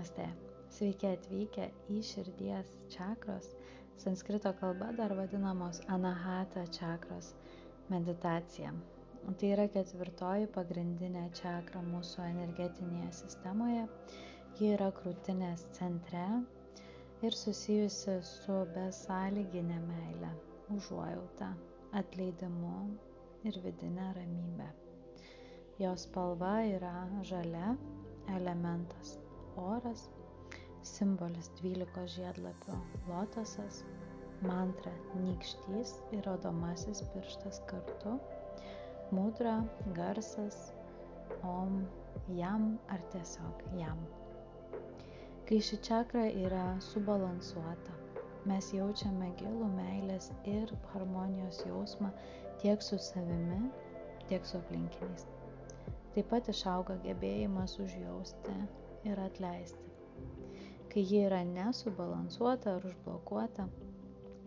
Namaste. Sveiki atvykę į širdies čakros, sanskrito kalba dar vadinamos anahata čakros meditacija. Tai yra 4 pagrindinė čakra mūsų energetinėje sistemoje. Ji yra krūtinės centre ir susijusi su besąlyginė meile, užuojauta, atleidimu ir vidinė ramybė. Jos spalva yra žalia, elementas oras, simbolis 12 žiedlapių lotosas, mantra nykštys ir rodomasis pirštas kartu, mudra, garsas, om, jam ar tiesiog jam. Kai ši čakra yra subalansuota, mes jaučiame gilų meilės ir harmonijos jausmą tiek su savimi, tiek su aplinkiniais. Taip pat išauga gebėjimas užjausti ir atleisti. Kai ji yra nesubalansuota ar užblokuota,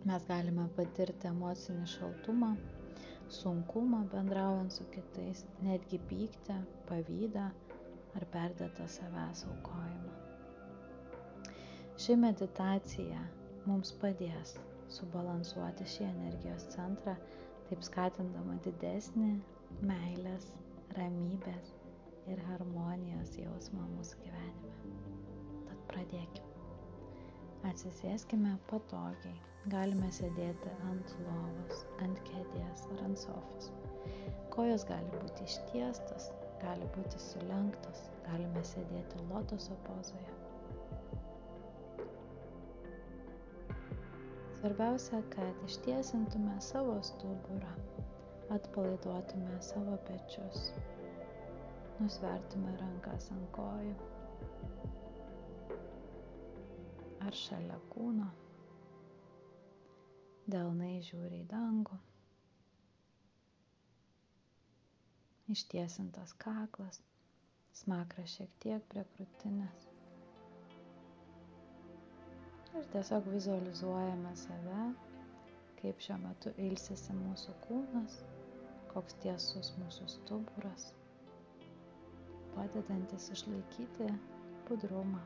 mes galime patirti emocinį šaltumą, sunkumą bendraujant su kitais, netgi pyktį, pavydą ar perdėtą savęs aukojimą. Ši meditacija mums padės subalansuoti šį energijos centrą, taip skatindama didesnį meilės, ramybės ir harmonijos jausmą mūsų gyvenime. Tad pradėkime. Atsisėskime patogiai. Galime sėdėti ant lovos, ant kėdės ar ant sofos. Kojos gali būti ištiestos, gali būti sulenktos, galime sėdėti lotoso pozoje. Svarbiausia, kad ištiesintume savo stuburą, atpalaiduotume savo pečius, nusvertume rankas ant kojų ar šalia kūno, delnai žiūri į dangų, ištiesintas kaklas, smakras šiek tiek prie krūtinės. Ir tiesiog vizualizuojame save, kaip šiuo metu ilsisi mūsų kūnas, koks tiesus mūsų stuburas, padedantis išlaikyti budrumą.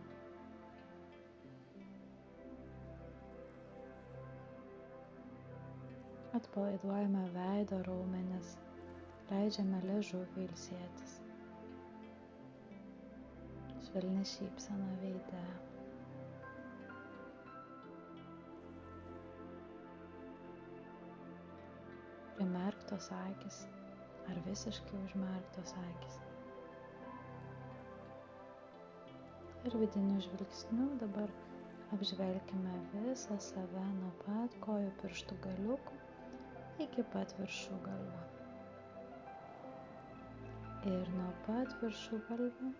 Atpalaiduojame veido raumenis, leidžiame liežuviui ilsėtis. Švelni šypsena veide. Primerktos akys ar visiškai užmerktos akys. Ir vidiniu žvilgsniu dabar apžvelkime visą save nuo pat kojų pirštų galiukų iki pat viršugalvio. Ir nuo pat viršugalvio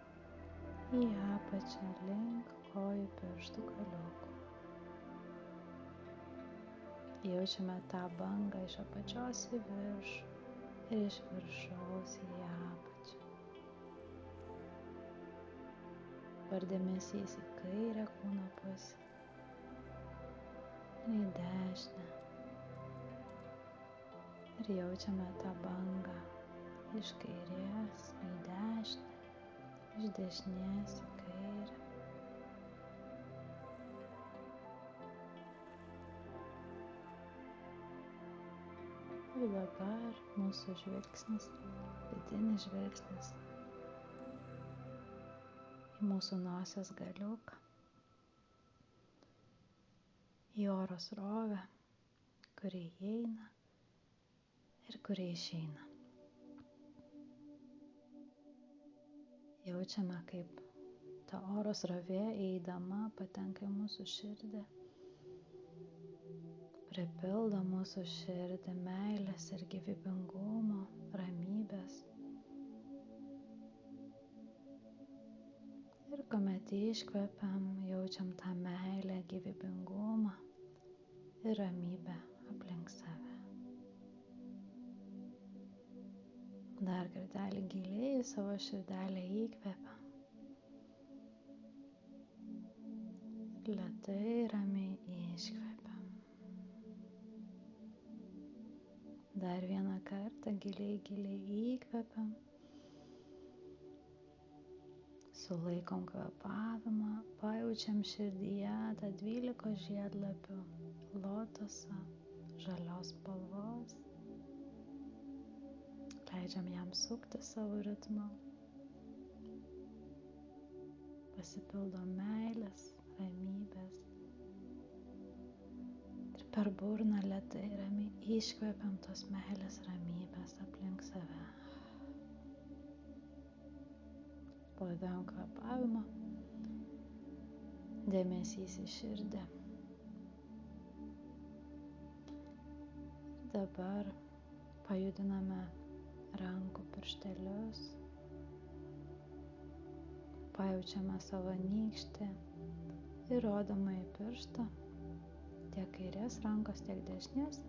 į apačią link kojų pirštų galiukų. Jaučiame tą bangą iš apačios į viršų ir iš viršaus į apačią. Dabar dėmesys į kairę kūno pusę ir į dešinę. Ir jaučiame tą bangą iš kairės į dešinę, iš dešinės į kairę. Ir dabar mūsų žvilgsnis, vidinis žvilgsnis į mūsų nosies galiuką, į oro srovę, kuri įeina ir kuri išeina. Jaučiame, kaip ta oro srovė įeidama patenka į mūsų širdį, pripildo mūsų širdį meilės ir gyvybingumo, ramybės. Ir kuomet iškvepiam, jaučiam tą meilę, gyvybingumą ir ramybę aplink save. Dar kartelį giliai į savo širdelę įkvepiam. Lėtai, ramiai iškvepiam. Dar vieną kartą giliai įkvepiam. Sulaikom kvėpavimą, pajaučiam širdyje tą 12 žiedlapių lotosą žalios spalvos. Leidžiam jam sukti savo ritmą. Pasipildom meilės, ramybės. Ir per burną lėtai ramiai iškvepiam tos meilės, ramybės aplink save. Palaidojam kvėpavimą, dėmesys į širdį. Dabar pajudiname rankų pirštelius, pajaučiame savo nykštį ir rodomąjį pirštą, tiek kairės rankos, tiek dešinės,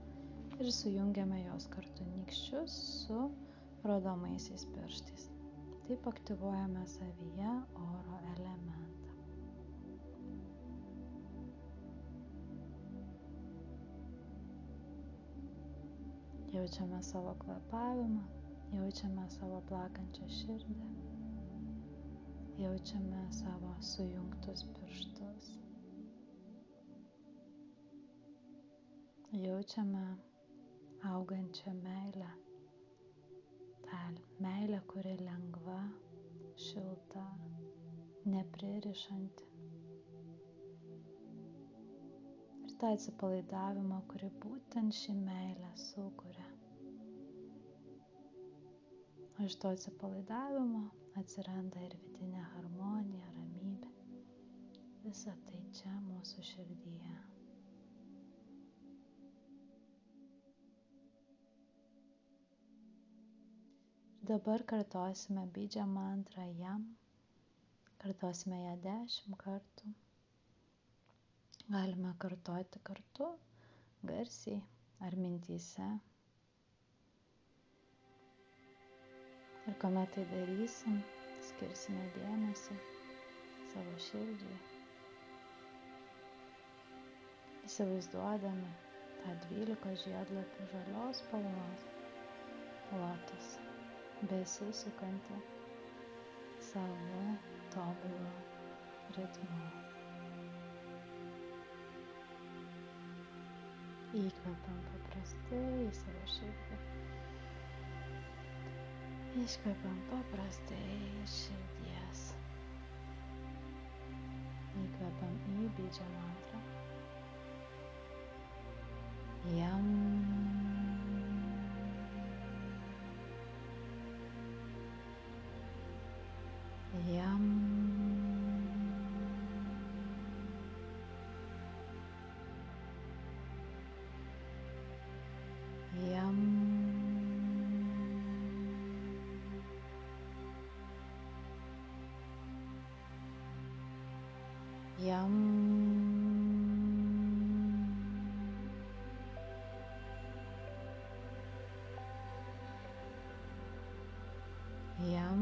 ir sujungiame jos kartu nykščius su rodomaisiais pirštais. Taip aktyvuojame savyje oro elementą. Jaučiame savo kvėpavimą, jaučiame savo plakančią širdį, jaučiame savo sujungtus pirštus. Jaučiame augančią meilę. Ta meilė, kuri lengva, šilta, nepririšanti. Ir tą atsipalaidavimą, kurį būtent ši meilė sukuria. O iš to atsipalaidavimo atsiranda ir vidinė harmonija, ramybė. Visa tai čia mūsų širdyje. Dabar kartosime bidžą mantrą jam. Kartosime ją 10 kartų. Galime kartoti kartu, garsiai ar mintyse. Ir kuomet tai darysim, skirsime dėmesį savo širdžiai. Įsivaizduodami tą 12 žiedlapių žalios spalvos lotosą, besisukantį savo tobulą ritmą. Įkvepiam paprastai į savo širdį. Iškvepiam paprastai iš širdies. Įkvepiam į bidžą mantrą. Jam. Jam. Jam. Jam. Jam.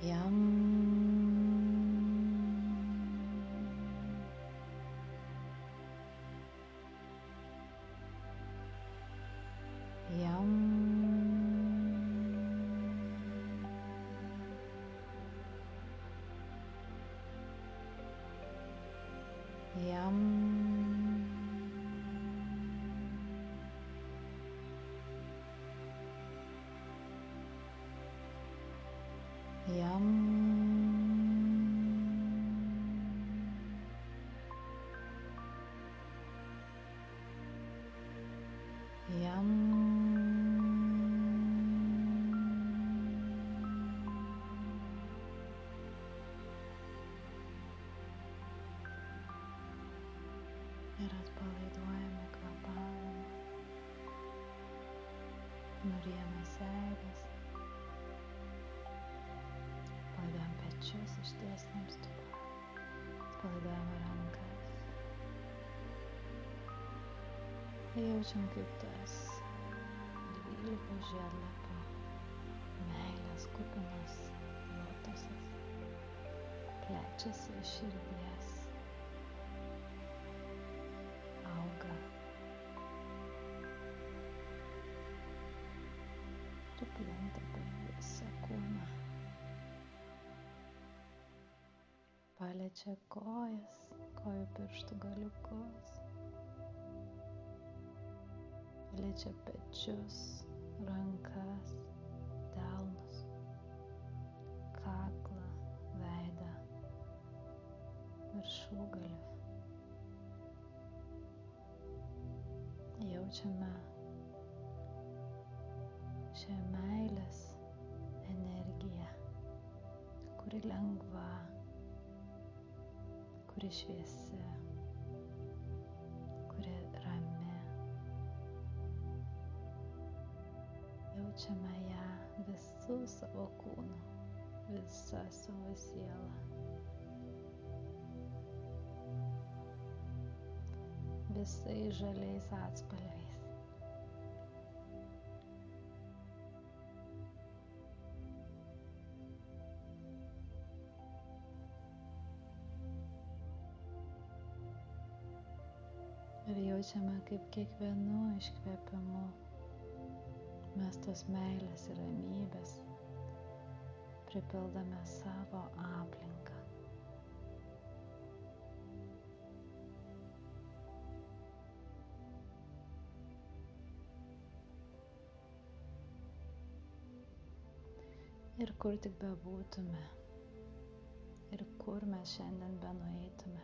Yum. Yum. Yum. Yum. Yum. Ir atpalaiduojame kvėpavimą. Nuryjame seiles. Atpalaiduojam pečius, ištiesiam stuburą. Atpalaiduojame rankas. Jaučiam, kaip tas 12 žiedlapių meilės kupinas lotosas plečiasi iš širdies, paliečia kojas, kojų pirštų galiukus, paliečia pečius, rankas, delnus, kaklą, veidą, viršugalvį. Jaučiame šią meilės energiją, kuri lengva, kuri šviesi, kuri rami. Jaučiame ją visų savo kūnų, visą savo sielą. Visais žaliais atspalviais. Ir jaučiame, kaip kiekvienu iškvėpimu mes tos meilės ir ramybės pripildome savo aplinką. Ir kur tik bebūtume, ir kur mes šiandien benueitume,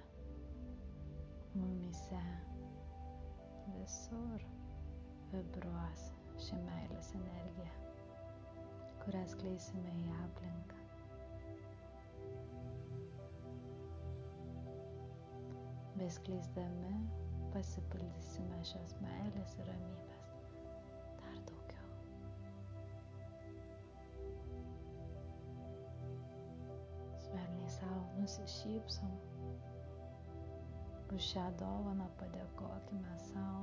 mumyse visur vibruos ši meilės energija, kurią skleisime į aplinką. Beskleisdami pasipildysime šios meilės ir ramybės dar daugiau. Švelniai savo nusišypsom. Už šią dovaną padėkokime sau.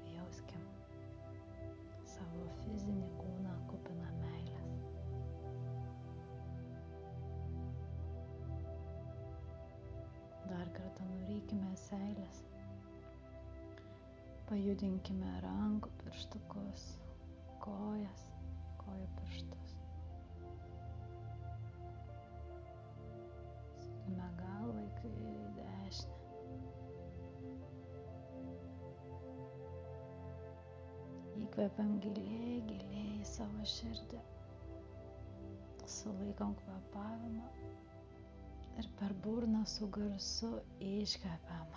Jauskim savo fizinį kūną kupiną meilės. Dar kartą nurykime seiles. Pajudinkime rankų pirštukus, kojas, kojų pirštus. Sukime galvą į kairę, į dešinę. Įkvepiam giliai, giliai į savo širdį. Sulaikom kvėpavimą ir per burną su garsu iškvepiam.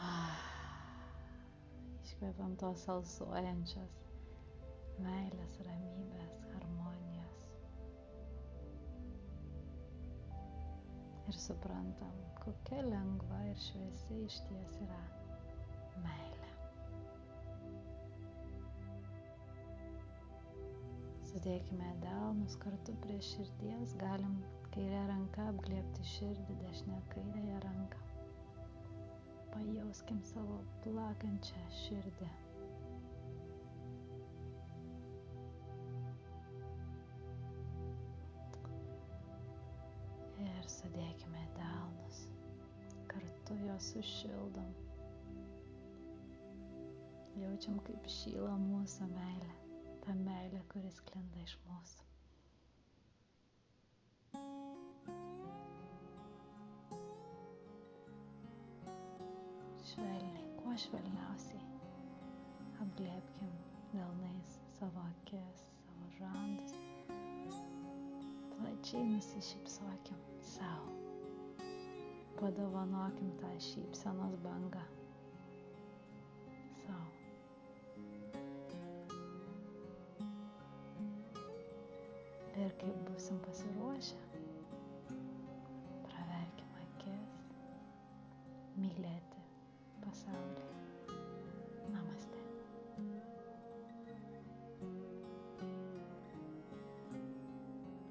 Iškvepiam tos alsuojančios meilės, ramybės, harmonijos. Ir suprantam, kokia lengva ir šviesi išties yra meilė. Sudėkime delnus kartu prie širdies, galim kairę ranką apglėbti širdį, dešinę kairėje ranką. Pajauskim savo plakančią širdį. Ir sudėkime delnus. Kartu juos sušildom. Jaučiam, kaip šyla mūsų meilė. Ta meilė, kuris sklinda iš mūsų. Švelniai, kuo švelniausiai apglėbkim delnais savo akis, savo žandus. Plačiai nusišypsokim savo. Padovanokim tą šypsenos bangą savo. Ir kaip būsim pasiruošę, praverkim akis, mylėti pasaulį.